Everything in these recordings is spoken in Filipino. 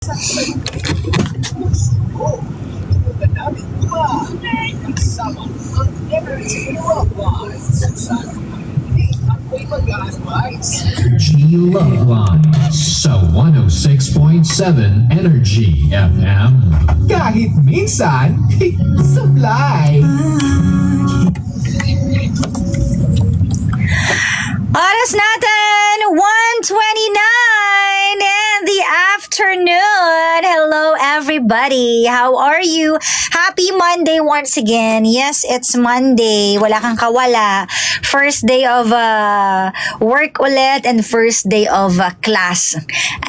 G Love Lines sa 106.7 Energy FM. Kahit minsan, supply. Oras natin, 1:29 in the afternoon. Hello everybody, how are you? Happy Monday once again. Yes, it's Monday. Wala kang kawala. First day of work ulit and first day of class.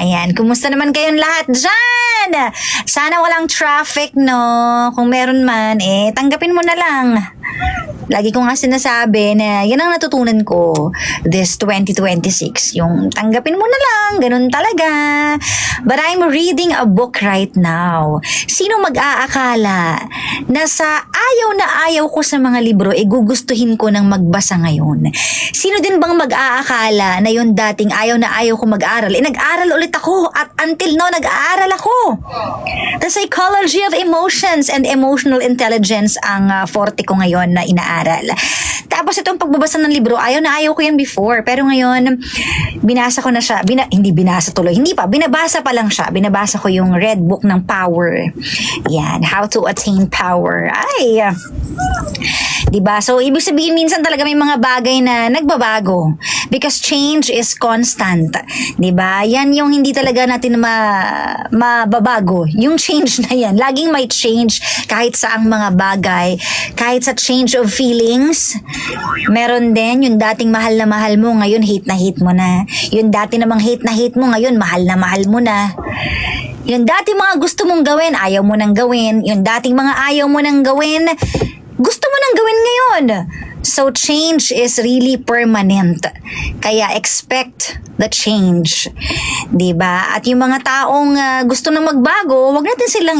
Ayan, kumusta naman kayong lahat dyan? Sana walang traffic, no? Kung meron man, tanggapin mo na lang. Lagi ko nga sinasabi na yan ang natutunan ko this 2026. Yung tanggapin mo na lang, ganun talaga. But I'm reading a book right now. Sino mag-aakala na sa ayaw ko sa mga libro, gugustuhin ko ng magbasa ngayon? Sino din bang mag-aakala na yung dating ayaw ko mag-aral? Nag-aral ulit ako at until now, nag-aaral ako. The psychology of emotions and emotional intelligence ang forte ko ngayon na inaaral. Tapos itong pagbabasa ng libro, ayaw ko yan before. Pero ngayon, binasa ko na siya. Binabasa pa lang siya. Binabasa ko yung Red Book ng Power. Yan, How to Attain Power. Ay, diba? So, ibig sabihin, minsan talaga may mga bagay na nagbabago. Because change is constant. Diba? Yan yung hindi talaga natin mababago. Yung change na yan. Laging may change kahit sa ang mga bagay. Kahit sa change of feelings. Meron din yung dating mahal na mahal mo, ngayon hate na hate mo na. Yung dati namang hate na hate mo, ngayon mahal na mahal mo na. Yung dating mga gusto mong gawin, ayaw mo nang gawin. Yung dating mga ayaw mo nang gawin, gusto mo nang gawin ngayon. So, change is really permanent. Kaya, expect the change. Diba? At yung mga taong gusto nang magbago, wag natin silang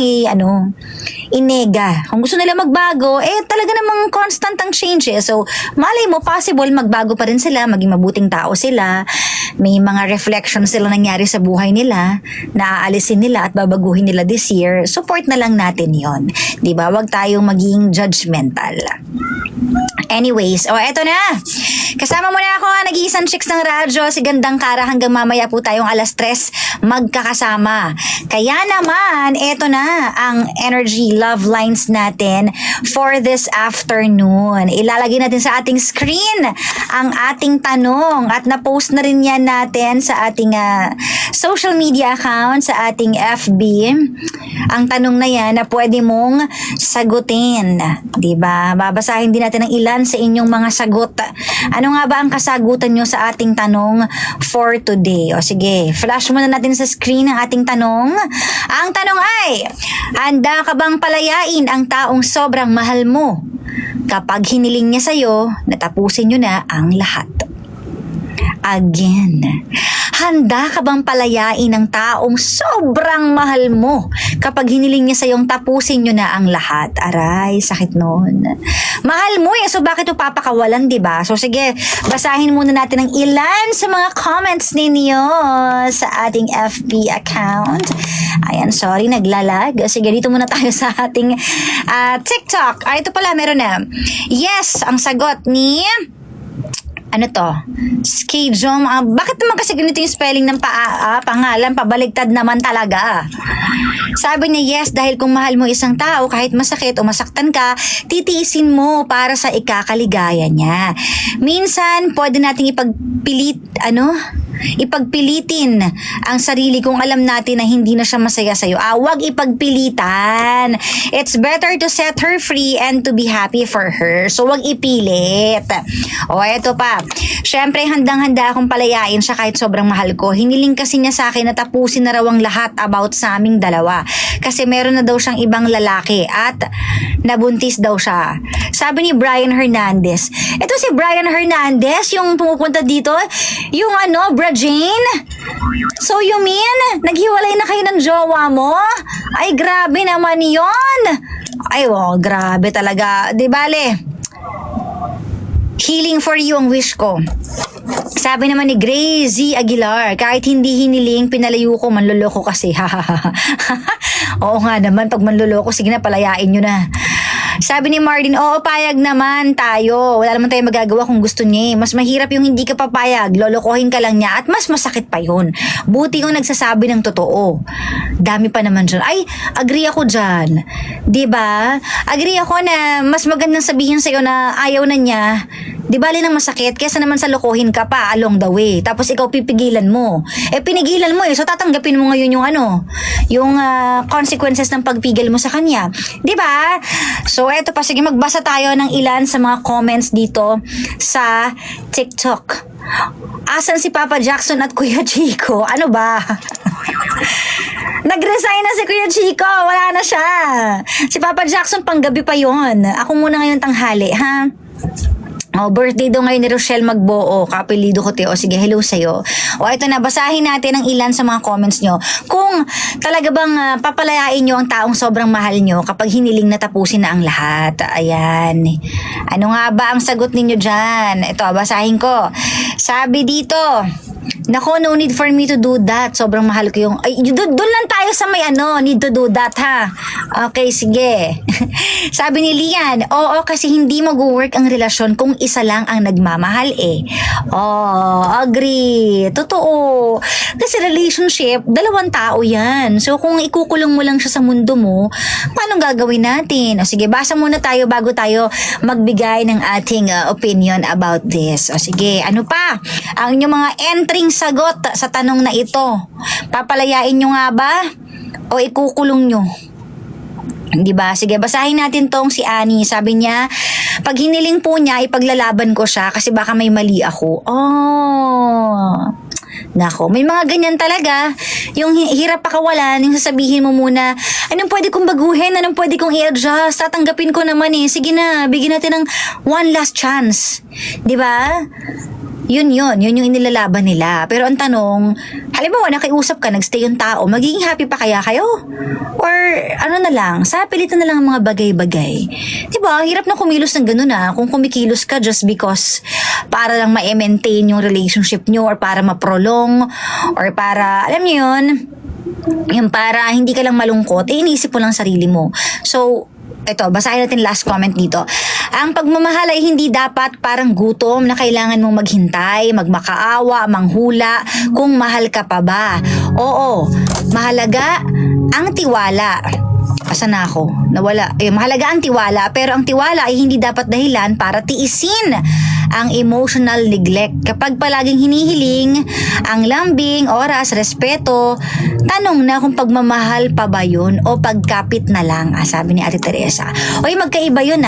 inega. Kung gusto nila magbago, talaga namang constant ang change. So, malay mo, possible magbago pa rin sila, maging mabuting tao sila. May mga reflections sila nangyari sa buhay nila, na aalisin nila at babaguhin nila this year. Support na lang natin yon. Diba? Wag tayong maging judgmental. Anyways, eto na. Kasama mo na ako, nag-iisang chicks ng radyo, si Gandang Kara, hanggang mamaya po tayong 3:00 magkakasama. Kaya naman, eto na ang Energy Love Lines natin for this afternoon. Ilalagay natin sa ating screen ang ating tanong at na-post na rin yan natin sa ating social media account, sa ating FB. Ang tanong na yan na pwede mong sagutin. Diba? Babasahin din natin ang ilan sa inyong mga sagot. Ano nga ba ang kasagutan nyo sa ating tanong for today? O sige, flash muna natin sa screen ang ating tanong. Ang tanong ay, handa ka bang palayain ang taong sobrang mahal mo kapag hiniling niya sa'yo na tapusin nyo na ang lahat? Again, handa ka bang palayain ang taong sobrang mahal mo kapag hiniling niya sa'yong tapusin nyo na ang lahat? Aray, sakit nun. Mahal mo so bakit mo papakawalan, diba? So sige, basahin muna natin ang ilan sa mga comments ninyo sa ating FB account. Ayan, sorry, naglalag. Sige, dito muna tayo sa ating TikTok. Ito pala, meron na. Yes, ang sagot ni... Skijom. Bakit naman kasi ganito yung spelling ng pangalan? Pabaligtad naman talaga. Sabi niya, yes, dahil kung mahal mo isang tao, kahit masakit o masaktan ka, titiisin mo para sa ikakaligaya niya. Minsan, pwede nating ipagpilitin ang sarili kung alam natin na hindi na siya masaya sa'yo. Wag ipagpilitan. It's better to set her free and to be happy for her. So, wag ipilit. Eto pa. Siyempre, handang-handa akong palayain siya kahit sobrang mahal ko. Hiniling kasi niya sa akin na tapusin na raw ang lahat about sa aming dalawa. Kasi meron na daw siyang ibang lalaki at nabuntis daw siya. Sabi ni Brian Hernandez. Ito si Brian Hernandez, yung pumupunta dito, yung Bra Jane? So you mean, naghiwalay na kayo ng jowa mo? Ay, grabe naman yon. Ay, grabe talaga. Di bale, healing for you ang wish ko. Sabi naman ni Gracie Aguilar, kahit hindi hiniling, pinalayo ko, manloloko kasi. Oo nga naman, pag manloloko, sige na, palayain nyo na. Sabi ni Martin, oo, payag naman tayo. Wala naman tayo magagawa kung gusto niya. Mas mahirap yung hindi ka papayag. Lolokohin ka lang niya at mas masakit pa yun. Buti yung nagsasabi ng totoo. Dami pa naman dyan. Ay, agree ako dyan. Diba? Agree ako na mas magandang sabihin sa'yo na ayaw na niya. Di bali nang masakit, kesa naman sa lokohin ka pa along the way. Tapos ikaw pipigilan mo. Pinigilan mo so tatanggapin mo ngayon yung consequences ng pagpigil mo sa kanya. Di ba? So eto pa, sige magbasa tayo ng ilan sa mga comments dito sa TikTok. Asan si Papa Jackson at Kuya Chico? Ano ba? Nag-resign na si Kuya Chico. Wala na siya. Si Papa Jackson panggabi pa yon. Ako muna ngayon tanghali, ha? Oh, birthday daw ngayon ni Rochelle Magboo. Kapilido ko, Teo. Sige, hello sa'yo. Ito na, basahin natin ang ilan sa mga comments nyo. Kung talaga bang papalayain nyo ang taong sobrang mahal nyo kapag hiniling na tapusin na ang lahat. Ayan. Ano nga ba ang sagot ninyo dyan? Ito, basahin ko. Sabi dito, nako, no need for me to do that. Sobrang mahal ko yung... Ay, doon lang tayo sa may need to do that, ha? Okay, sige. Sabi ni Lian, oo, kasi hindi mag-work ang relasyon kung isa lang ang nagmamahal Oh, agree. Totoo. Kasi relationship, dalawang tao yan. So, kung ikukulong mo lang siya sa mundo mo, paano gagawin natin? Sige, basa muna tayo bago tayo magbigay ng ating opinion about this. Sige, ano pa? Ang inyong mga entering sagot sa tanong na ito. Papalayain nyo nga ba? O ikukulong nyo? Diba? Sige, basahin natin tong si Annie. Sabi niya, pag hiniling po niya, ipaglalaban ko siya kasi baka may mali ako. Nako, may mga ganyan talaga. Yung hirap pakawalan, yung sasabihin mo muna, anong pwede kong baguhin? Anong pwede kong i-adjust? Tatanggapin ko naman Sige na, bigyan natin ng one last chance. Diba? Yun yung inilalaban nila. Pero ang tanong, halimbawa nakiusap ka, nagstay yung tao, magiging happy pa kaya kayo? Or ano na lang, sa pilitan na lang ang mga bagay-bagay. Diba? Hirap na kumilos ng ganun kung kumikilos ka just because para lang ma-maintain yung relationship nyo or para ma-prolong or para, alam nyo yun, yung para hindi ka lang malungkot, iniisip mo lang sarili mo. So, ito, basahin natin last comment dito. Ang pagmamahal ay hindi dapat parang gutom na kailangan mong maghintay, magmakaawa, manghula kung mahal ka pa ba. Oo, mahalaga ang tiwala. Asan na ako? Nawala. Mahalaga ang tiwala, pero ang tiwala ay hindi dapat dahilan para tiisin ang emotional neglect. Kapag palaging hinihiling ang lambing, oras, respeto, tanong na kung pagmamahal pa ba yun o pagkapit na lang, sabi ni Ate Teresa. Magkaiba yun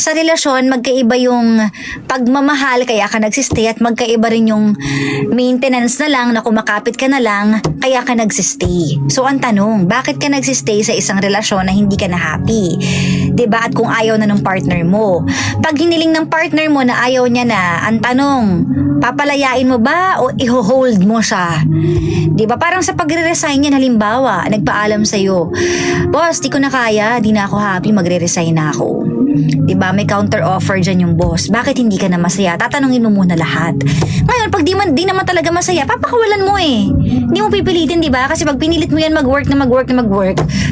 Sa relasyon, magkaiba yung pagmamahal kaya ka nagsistay at magkaiba rin yung maintenance na lang na kumakapit ka na lang kaya ka nagsistay. So ang tanong, bakit ka nagsistay sa isang relasyon na hindi ka na happy? Diba? At kung ayaw na ng partner mo. Pag hiniling ng partner mo na ayaw niya na, ang tanong, papalayain mo ba o i-hold mo siya? Diba? Parang sa pagre-resign yan, halimbawa, nagpaalam sa'yo, boss, di ko na kaya, di na ako happy, magre-resign na ako. Diba? May counter offer dyan yung boss. Bakit hindi ka na masaya? Tatanungin mo muna lahat. Ngayon, pag di naman talaga masaya, papakawalan mo Hindi mo pipilitin, diba? Kasi pag pinilit mo yan mag-work,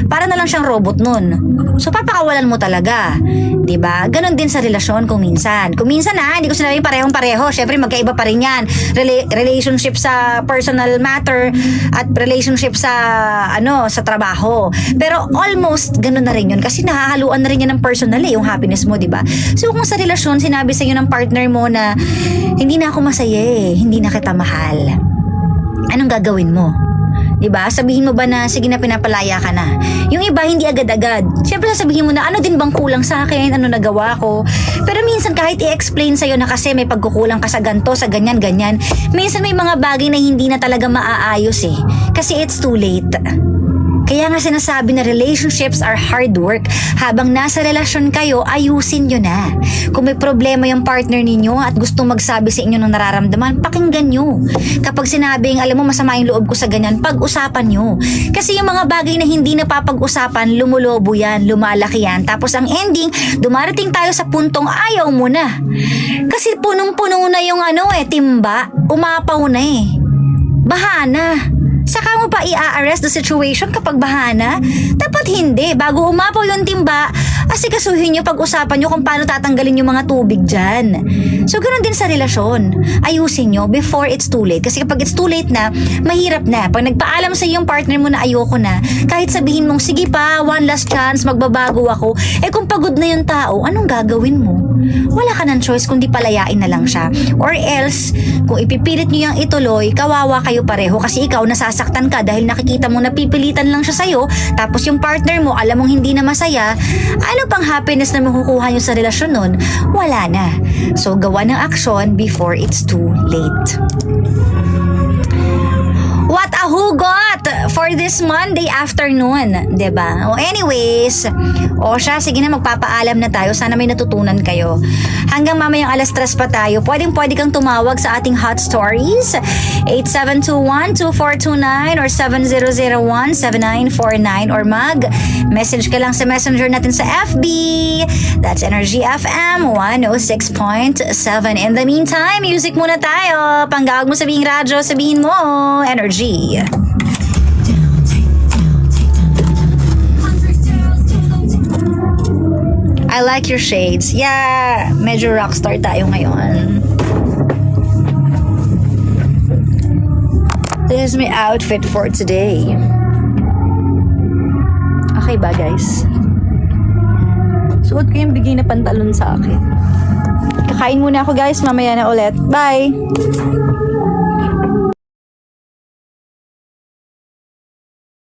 para na lang siyang robot nun. So, papakawalan mo talaga. Diba? Ganon din sa relasyon kung minsan. Kung minsan hindi ko sinabing parehong-pareho. Syempre, magkaiba pa rin yan. Relationship sa personal matter at relationship sa sa trabaho. Pero almost ganon na rin yun. Kasi nahahaluan na rin yan ng personal yung happiness mo, diba? So, kung sa relasyon, sinabi sa'yo ng partner mo na hindi na ako masaya hindi na kita mahal. Anong gagawin mo? Diba? Sabihin mo ba na, sige na, pinapalaya ka na? Yung iba, hindi agad-agad. Siyempre, sasabihin mo na, ano din bang kulang sa akin? Ano nagawa ko? Pero minsan, kahit i-explain sa'yo na kasi may pagkukulang ka sa ganto, sa ganyan, minsan may mga bagay na hindi na talaga maaayos Kasi it's too late. Kaya nga sinasabi na relationships are hard work. Habang nasa relasyon kayo, ayusin nyo na. Kung may problema yung partner ninyo at gusto magsabi sa inyo ng nararamdaman, pakinggan nyo. Kapag sinabing, alam mo masama yung loob ko sa ganyan, pag-usapan nyo. Kasi yung mga bagay na hindi napapag-usapan, lumulobo yan, lumalaki yan. Tapos ang ending, dumarating tayo sa puntong ayaw mo na. Kasi punong-puno na yung timba, umapaw na bahana. Saka mo pa i-arrest the situation kapag bahana? Dapat hindi. Bago umapaw yung timba, asikasuhin nyo, pag-usapan nyo kung paano tatanggalin yung mga tubig dyan. So, ganoon din sa relasyon. Ayusin nyo before it's too late. Kasi kapag it's too late na, mahirap na. Pag nagpaalam sa yung partner mo na ayoko na, kahit sabihin mong, sige pa, one last chance, magbabago ako. Kung pagod na yung tao, anong gagawin mo? Wala ka ng choice kundi palayain na lang siya. Or else, kung ipipilit nyo yung ituloy, kawawa kayo pareho kasi ikaw nasasaktan ka dahil nakikita mo napipilitan lang siya sa'yo, tapos yung partner mo alam mong hindi na masaya, ano pang happiness na makukuha nyo sa relasyon nun? Wala na. So, gawa ng aksyon before it's too late. What a hugot for this Monday afternoon, 'di ba? Anyways, siya, sige na, magpapaalam na tayo. Sana may natutunan kayo. Hanggang mamayang 3:00 pa tayo. Pwede kang tumawag sa ating hot stories 8721-2429 or 7001-7949 or mag-message ka lang sa messenger natin sa FB. That's Energy FM 106.7. In the meantime, music muna tayo. Panggawag mo sabihing radyo, sabihin mo Energy. I like your shades. Yeah, medyo rockstar tayo ngayon. This is my outfit for today. Okay ba, guys? Suot ko yung bigay na pantalon sa akin. Kakain muna ako, guys. Mamaya na ulit. Bye!